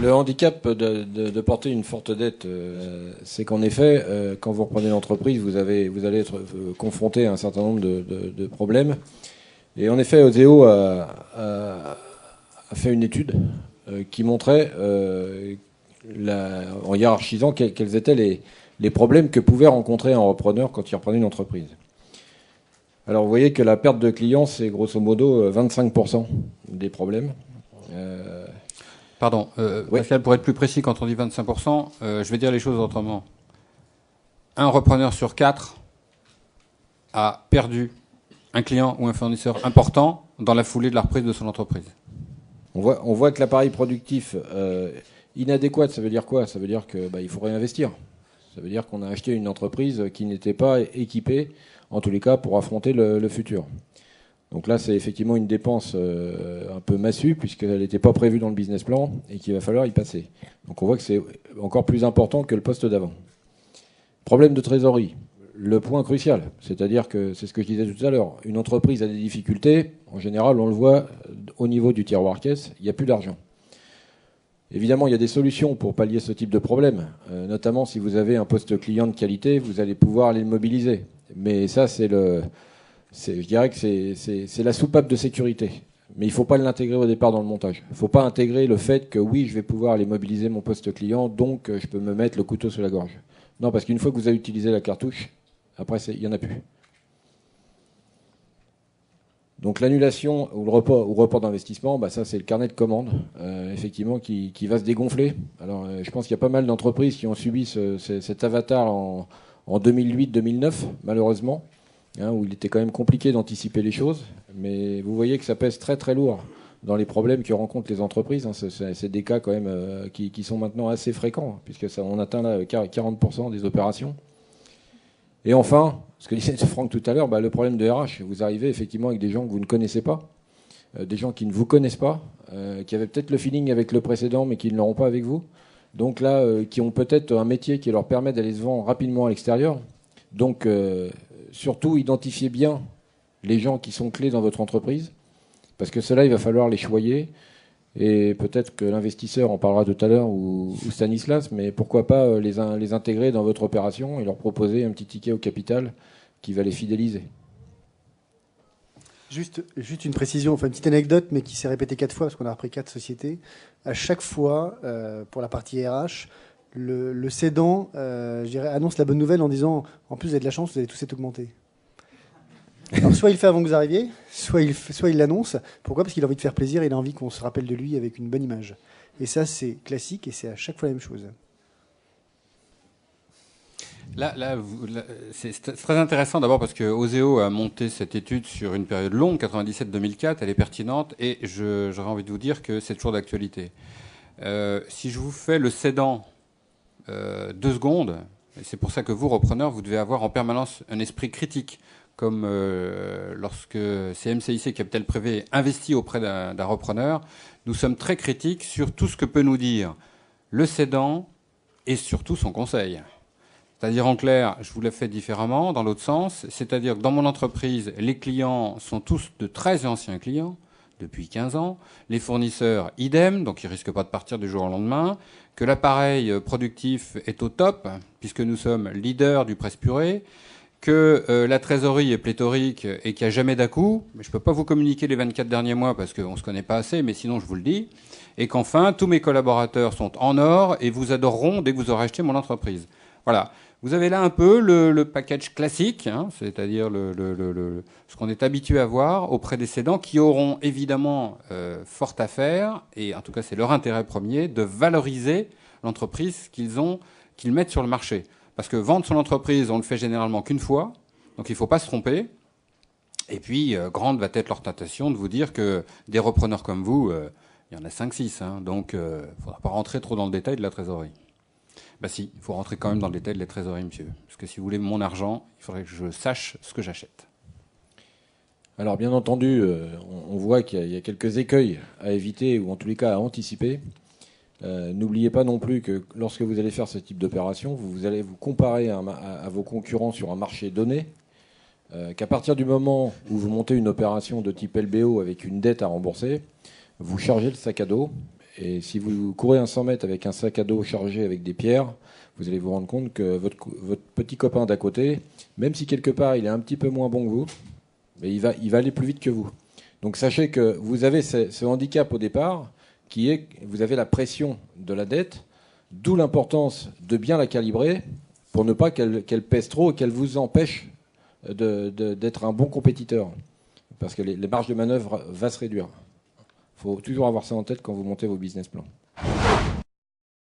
Le handicap de porter une forte dette, c'est qu'en effet, quand vous reprenez l'entreprise, vous allez être confronté à un certain nombre de problèmes. Et en effet, Oseo a fait une étude qui montrait, en hiérarchisant, quels étaient les problèmes que pouvait rencontrer un repreneur quand il reprenait une entreprise. Alors vous voyez que la perte de clients, c'est grosso modo 25% des problèmes. Pardon, oui. Pascal, pour être plus précis, quand on dit 25%, je vais dire les choses autrement. Un repreneur sur 4 a perdu un client ou un fournisseur important dans la foulée de la reprise de son entreprise. On voit que l'appareil productif inadéquat, ça veut dire quoi? Ça veut dire qu'il faut réinvestir. Ça veut dire qu'on a acheté une entreprise qui n'était pas équipée, en tous les cas, pour affronter le futur. Donc là, c'est effectivement une dépense un peu massue, puisqu'elle n'était pas prévue dans le business plan et qu'il va falloir y passer. Donc on voit que c'est encore plus important que le poste d'avant. Problème de trésorerie, le point crucial, c'est-à-dire que, c'est ce que je disais tout à l'heure, une entreprise a des difficultés, en général, on le voit au niveau du tiroir caisse, il n'y a plus d'argent. Évidemment, il y a des solutions pour pallier ce type de problème, notamment si vous avez un poste client de qualité, vous allez pouvoir aller le mobiliser. Mais ça, je dirais que c'est la soupape de sécurité. Mais il ne faut pas l'intégrer au départ dans le montage. Il ne faut pas intégrer le fait que oui, je vais pouvoir aller mobiliser mon poste client, donc je peux me mettre le couteau sur la gorge. Non, parce qu'une fois que vous avez utilisé la cartouche, après, il n'y en a plus. Donc l'annulation ou le report d'investissement, ça c'est le carnet de commandes, effectivement, qui va se dégonfler. Alors je pense qu'il y a pas mal d'entreprises qui ont subi cet avatar en 2008-2009, malheureusement. Où il était quand même compliqué d'anticiper les choses, mais vous voyez que ça pèse très très lourd dans les problèmes que rencontrent les entreprises. C'est des cas quand même qui sont maintenant assez fréquents, puisque on atteint là 40% des opérations. Et enfin, ce que disait Franck tout à l'heure, le problème de RH. Vous arrivez effectivement avec des gens que vous ne connaissez pas, des gens qui ne vous connaissent pas, qui avaient peut-être le feeling avec le précédent, mais qui ne l'auront pas avec vous. Donc là, qui ont peut-être un métier qui leur permet d'aller se vendre rapidement à l'extérieur. Donc surtout, identifiez bien les gens qui sont clés dans votre entreprise, parce que cela, il va falloir les choyer. Et peut-être que l'investisseur en parlera tout à l'heure, ou Stanislas, mais pourquoi pas les intégrer dans votre opération et leur proposer un petit ticket au capital qui va les fidéliser. Juste une précision, enfin une petite anecdote, mais qui s'est répétée 4 fois, parce qu'on a repris 4 sociétés. À chaque fois, pour la partie RH, le cédant annonce la bonne nouvelle en disant « En plus, vous avez de la chance, vous allez tous être augmentés ». Alors, soit il le fait avant que vous arriviez, soit il l'annonce. Pourquoi? Parce qu'il a envie de faire plaisir et il a envie qu'on se rappelle de lui avec une bonne image. Et ça, c'est classique et c'est à chaque fois la même chose. Là, c'est très intéressant d'abord parce que Oseo a monté cette étude sur une période longue, 97-2004, elle est pertinente et j'aurais envie de vous dire que c'est toujours d'actualité. Si je vous fais le cédant 2 secondes, et c'est pour ça que vous, repreneurs, vous devez avoir en permanence un esprit critique, comme lorsque CMCIC Capital Privé investit auprès d'un repreneur, nous sommes très critiques sur tout ce que peut nous dire le cédant et surtout son conseil. C'est-à-dire, en clair, je vous l'ai fait différemment, dans l'autre sens, c'est-à-dire que dans mon entreprise, les clients sont tous de très anciens clients, depuis 15 ans, les fournisseurs, idem, donc ils ne risquent pas de partir du jour au lendemain, que l'appareil productif est au top, puisque nous sommes leaders du presse-purée, que la trésorerie est pléthorique et qu'il n'y a jamais d'à-coup, mais je ne peux pas vous communiquer les 24 derniers mois parce qu'on ne se connaît pas assez, mais sinon je vous le dis, et qu'enfin, tous mes collaborateurs sont en or et vous adoreront dès que vous aurez acheté mon entreprise. Voilà. Vous avez là un peu le package classique, c'est-à-dire ce qu'on est habitué à voir auprès des cédants qui auront évidemment fort à faire, et en tout cas c'est leur intérêt premier, de valoriser l'entreprise qu'ils mettent sur le marché. Parce que vendre son entreprise, on le fait généralement qu'une fois, donc il ne faut pas se tromper. Et puis, grande va être leur tentation de vous dire que des repreneurs comme vous, il y en a 5-6, donc il ne faudra pas rentrer trop dans le détail de la trésorerie. Si, il faut rentrer quand même dans le détail de la trésorerie, monsieur. Parce que si vous voulez mon argent, il faudrait que je sache ce que j'achète. Alors, bien entendu, on voit qu'il y a quelques écueils à éviter, ou en tous les cas à anticiper. N'oubliez pas non plus que lorsque vous allez faire ce type d'opération, vous allez vous comparer à vos concurrents sur un marché donné, qu'à partir du moment où vous montez une opération de type LBO avec une dette à rembourser, vous chargez le sac à dos Et si vous courez un 100 mètres avec un sac à dos chargé avec des pierres, vous allez vous rendre compte que votre petit copain d'à côté, même si quelque part il est un petit peu moins bon que vous, mais il va aller plus vite que vous. Donc sachez que vous avez ce handicap au départ, qui est vous avez la pression de la dette, d'où l'importance de bien la calibrer pour ne pas qu'elle pèse trop et qu'elle vous empêche d'être un bon compétiteur. Parce que les marges de manœuvre vont se réduire. Il faut toujours avoir ça en tête quand vous montez vos business plans.